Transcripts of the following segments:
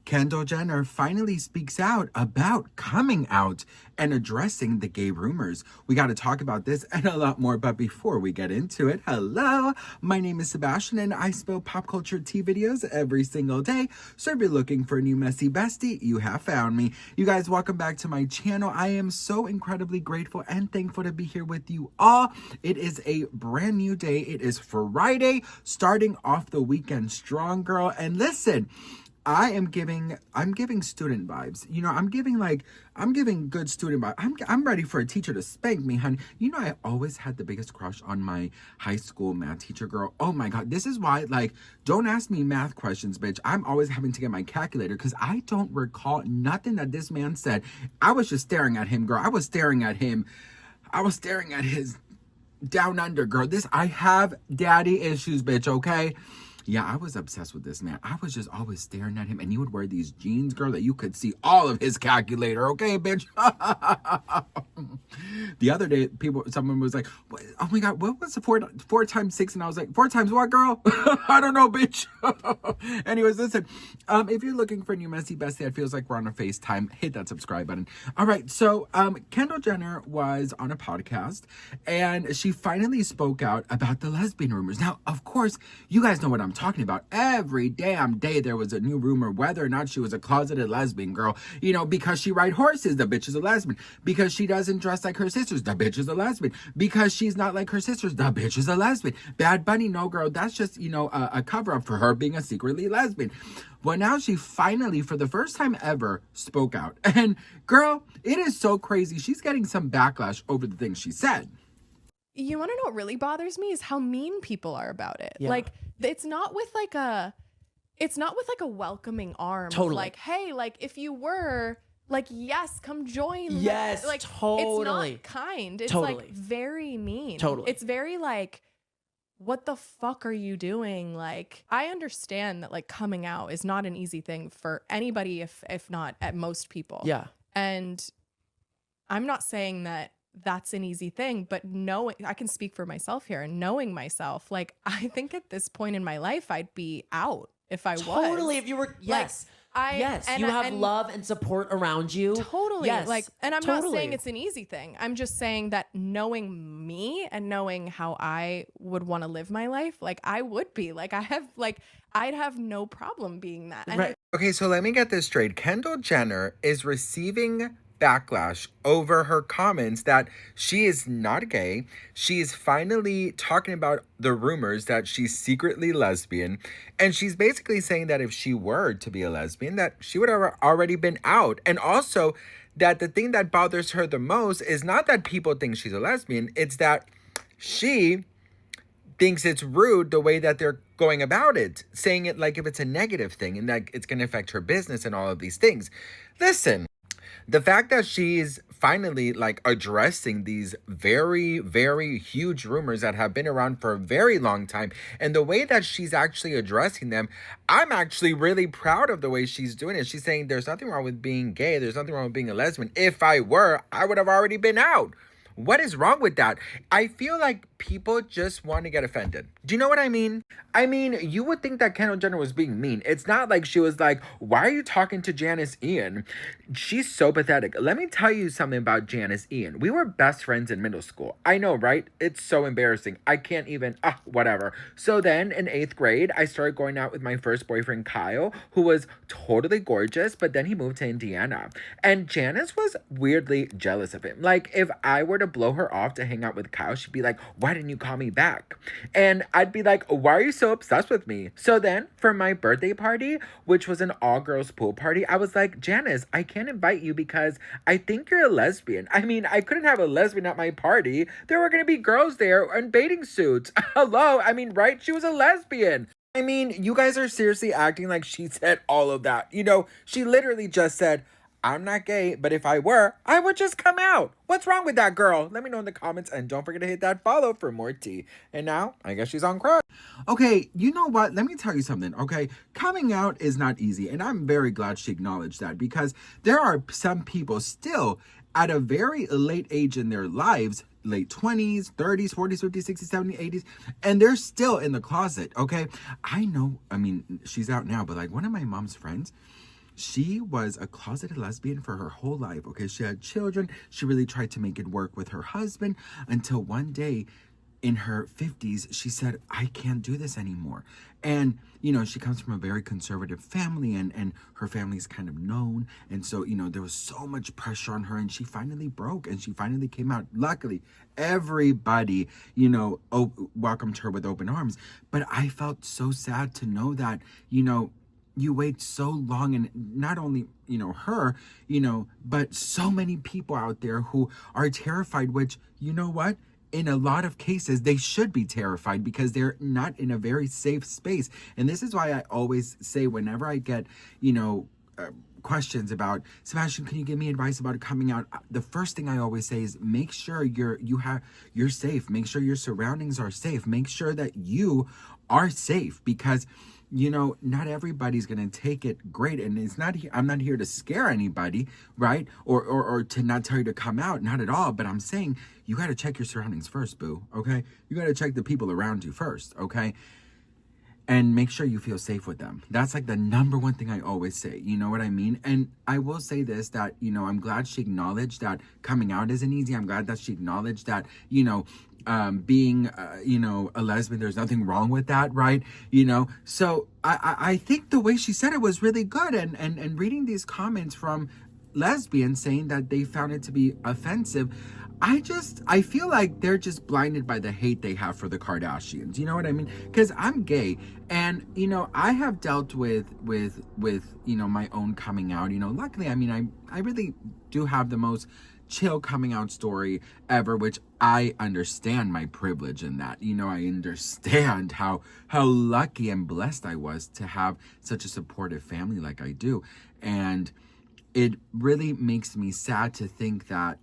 Kendall Jenner finally speaks out about coming out and addressing the gay rumors. We got to talk about this and a lot more, but before we get into it, hello, my name is Sebastian and I spill pop culture tea videos every single day. So if you're looking for a new messy bestie, you have found me. You guys, welcome back to my channel. I am so incredibly grateful and thankful to be here with you all. It is a brand new day. It is Friday, starting off the weekend strong, girl. And listen, I'm giving student vibes. You know, I'm giving good student vibes. I'm ready for a teacher to spank me, honey. You know, I always had the biggest crush on my high school math teacher, girl. Oh my God. This is why, don't ask me math questions, bitch. I'm always having to get my calculator because I don't recall nothing that this man said. I was just staring at him, girl. I was staring at him. I was staring at his down under, girl. I have daddy issues, bitch, okay? Yeah, I was obsessed with this man. I was just always staring at him, and he would wear these jeans, girl, that you could see all of his calculator, okay, bitch? The other day, someone was like, oh my God, what was the four times six? And I was like, four times what, girl? I don't know, bitch. Anyways, listen, if you're looking for a new messy bestie that feels like we're on a FaceTime, hit that subscribe button. All right, so Kendall Jenner was on a podcast, and she finally spoke out about the lesbian rumors. Now, of course, you guys know what I'm talking about. Every damn day there was a new rumor whether or not she was a closeted lesbian, girl. You know, because she ride horses, the bitch is a lesbian. Because she doesn't dress like her sisters, the bitch is a lesbian. Because she's not like her sisters, the bitch is a lesbian. Bad Bunny, no, girl, that's just, you know, a cover-up for her being a secretly lesbian. Well, now she finally, for the first time ever, spoke out. And girl, it is so crazy. She's getting some backlash over the things she said. You want to know what really bothers me is how mean people are about it. Yeah. Like, it's not with a welcoming arm. Totally. Like, hey, like if you were like, yes, come join. Yes, like totally. It's not kind. It's Totally. like very mean. Totally. It's very like, what the fuck are you doing? Like, I understand that like coming out is not an easy thing for anybody, if not at most people. Yeah. And I'm not saying that that's an easy thing, but I can speak for myself here, and knowing myself, like, I think at this point in my life, I'd be out if I was. Totally. If you were, yes. You have love and support around you. Totally. Yes. Like, and I'm not saying it's an easy thing. I'm just saying that knowing me and knowing how I would want to live my life, like I would be like, I'd have no problem being that. And Right. Okay, so let me get this straight. Kendall Jenner is receiving backlash over her comments that she is not gay. She is finally talking about the rumors that she's secretly lesbian. And she's basically saying that if she were to be a lesbian, that she would have already been out. And also that the thing that bothers her the most is not that people think she's a lesbian. It's that she thinks it's rude the way that they're going about it, saying it like if it's a negative thing and that it's going to affect her business and all of these things. Listen, the fact that she's finally addressing these very, very huge rumors that have been around for a very long time, and the way that she's actually addressing them, I'm actually really proud of the way she's doing it. She's saying there's nothing wrong with being gay. There's nothing wrong with being a lesbian. If I were, I would have already been out. What is wrong with that? I feel like people just want to get offended. Do you know what I mean? I mean, you would think that Kendall Jenner was being mean. It's not like she was like, why are you talking to Janice Ian? She's so pathetic. Let me tell you something about Janice Ian. We were best friends in middle school. I know, right? It's so embarrassing. I can't even, whatever. So then in 8th grade, I started going out with my first boyfriend, Kyle, who was totally gorgeous, but then he moved to Indiana. And Janice was weirdly jealous of him. Like, if I were to blow her off to hang out with Kyle, she'd be like, why didn't you call me back? And I'd be like, why are you so obsessed with me? So then for my birthday party, which was an all-girls pool party, I was like, Janice, I can't invite you because I think you're a lesbian. I mean, I couldn't have a lesbian at my party. There were going to be girls there in bathing suits. Hello? I mean, right? She was a lesbian. I mean, you guys are seriously acting like she said all of that. You know, she literally just said, I'm not gay, but if I were, I would just come out. What's wrong with that, girl? Let me know in the comments, and don't forget to hit that follow for more tea. And now, I guess she's on crack. Okay, you know what? Let me tell you something, okay? Coming out is not easy, and I'm very glad she acknowledged that, because there are some people still at a very late age in their lives, late 20s, 30s, 40s, 50s, 60s, 70s, 80s, and they're still in the closet, okay? I know, I mean, she's out now, but like one of my mom's friends, she was a closeted lesbian for her whole life. Okay, she had children. She really tried to make it work with her husband until one day in her 50s, she said, I can't do this anymore. And, she comes from a very conservative family, and her family's kind of known. And so, there was so much pressure on her, and she finally broke, and she finally came out. Luckily, everybody, welcomed her with open arms. But I felt so sad to know that, you wait so long, and not only, her, but so many people out there who are terrified, which, you know what? In a lot of cases, they should be terrified because they're not in a very safe space. And this is why I always say, whenever I get, questions about, Sebastian, can you give me advice about coming out? The first thing I always say is make sure you're safe. Make sure your surroundings are safe. Make sure that you are safe, because not everybody's going to take it great. And I'm not here to scare anybody, right? Or to not tell you to come out, not at all. But I'm saying you got to check your surroundings first, boo. Okay. You got to check the people around you first. Okay. And make sure you feel safe with them. That's like the number one thing I always say. You know what I mean? And I will say this, that, I'm glad she acknowledged that coming out isn't easy. I'm glad that she acknowledged that, being, a lesbian, there's nothing wrong with that, right? So I think the way she said it was really good. And reading these comments from lesbians saying that they found it to be offensive, I feel like they're just blinded by the hate they have for the Kardashians. You know what I mean? Because I'm gay, and I have dealt with my own coming out. Luckily, I really do have the most chill coming out story ever, which I understand my privilege in that. I understand how lucky and blessed I was to have such a supportive family like I do. And it really makes me sad to think that,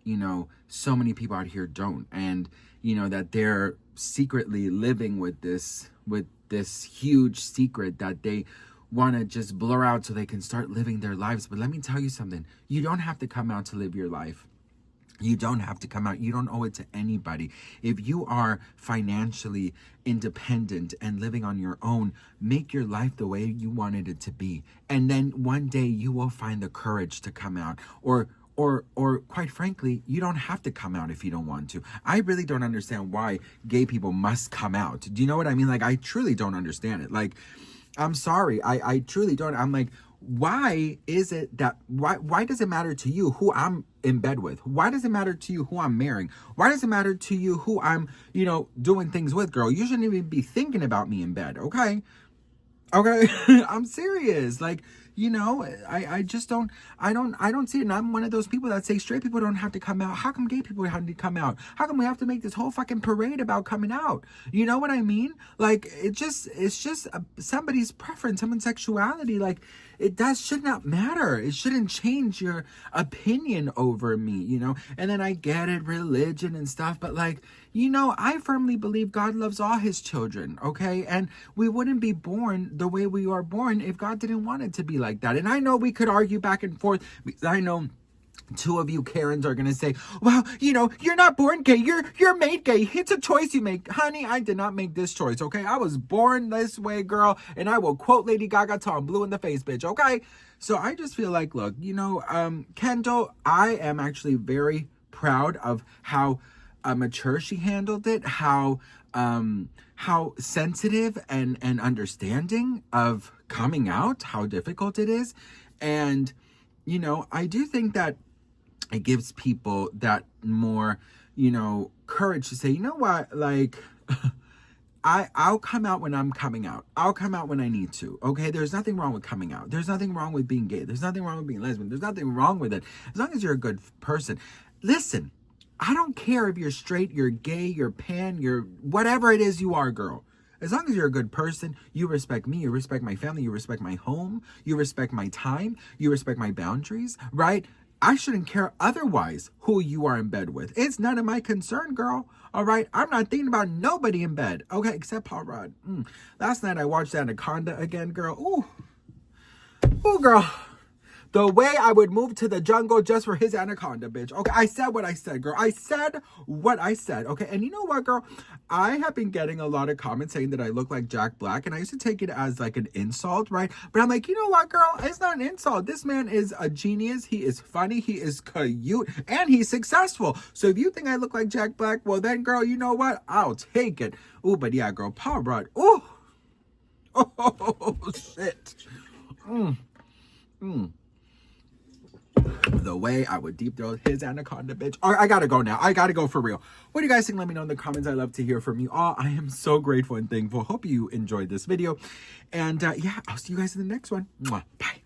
so many people out here don't. And, that they're secretly living with this huge secret that they want to just blur out so they can start living their lives. But let me tell you something. You don't have to come out to live your life. You don't have to come out. You don't owe it to anybody. If you are financially independent and living on your own, make your life the way you wanted it to be. And then one day you will find the courage to come out. Or quite frankly, you don't have to come out if you don't want to. I really don't understand why gay people must come out. Do you know what I mean? Like, I truly don't understand it. Like, I'm sorry. I truly don't. I'm like, why does it matter to you who I'm in bed with? Why does it matter to you who I'm marrying? Why does it matter to you who I'm, doing things with, girl? You shouldn't even be thinking about me in bed, okay? Okay, I'm serious. Like, I just don't see it. And I'm one of those people that say straight people don't have to come out. How come gay people have to come out? How come we have to make this whole fucking parade about coming out? You know what I mean? Like, it's just somebody's preference, someone's sexuality. Like, should not matter. It shouldn't change your opinion over me, And then I get it, religion and stuff, but like, I firmly believe God loves all his children, okay? And we wouldn't be born the way we are born if God didn't want it to be like that. And I know we could argue back and forth, because I know two of you Karens are gonna say, well, you're not born gay, you're made gay. It's a choice you make. Honey, I did not make this choice, okay? I was born this way, girl, and I will quote Lady Gaga till I'm blue in the face, bitch, okay? So I just feel like, look, Kendall, I am actually very proud of how mature she handled it, how sensitive and understanding of coming out, how difficult it is. And I do think that it gives people that more courage to say, you know what, like, I'll come out when I'm coming out. I'll come out when I need to. Okay, there's nothing wrong with coming out. There's nothing wrong with being gay. There's nothing wrong with being lesbian. There's nothing wrong with it, as long as you're a good person. Listen, I don't care if you're straight, you're gay, you're pan, you're whatever it is you are, girl. As long as you're a good person, you respect me, you respect my family, you respect my home, you respect my time, you respect my boundaries, right? I shouldn't care otherwise who you are in bed with. It's none of my concern, girl. All right? I'm not thinking about nobody in bed. Okay, except Paul Rudd. Last night I watched Anaconda again, girl. Ooh, girl. The way I would move to the jungle just for his anaconda, bitch. Okay, I said what I said, girl. I said what I said, okay? And you know what, girl? I have been getting a lot of comments saying that I look like Jack Black, and I used to take it as like an insult, right? But I'm like, you know what, girl? It's not an insult. This man is a genius. He is funny. He is cute, and he's successful. So if you think I look like Jack Black, well then, girl, you know what? I'll take it. Ooh, but yeah, girl, Paul Rudd. Ooh. Oh, shit. The way I would deep throat his anaconda, bitch. All right, I gotta go now. I gotta go for real. What do you guys think? Let me know in the comments. I love to hear from you all. I am so grateful and thankful. Hope you enjoyed this video. And yeah, I'll see you guys in the next one. Mwah. Bye.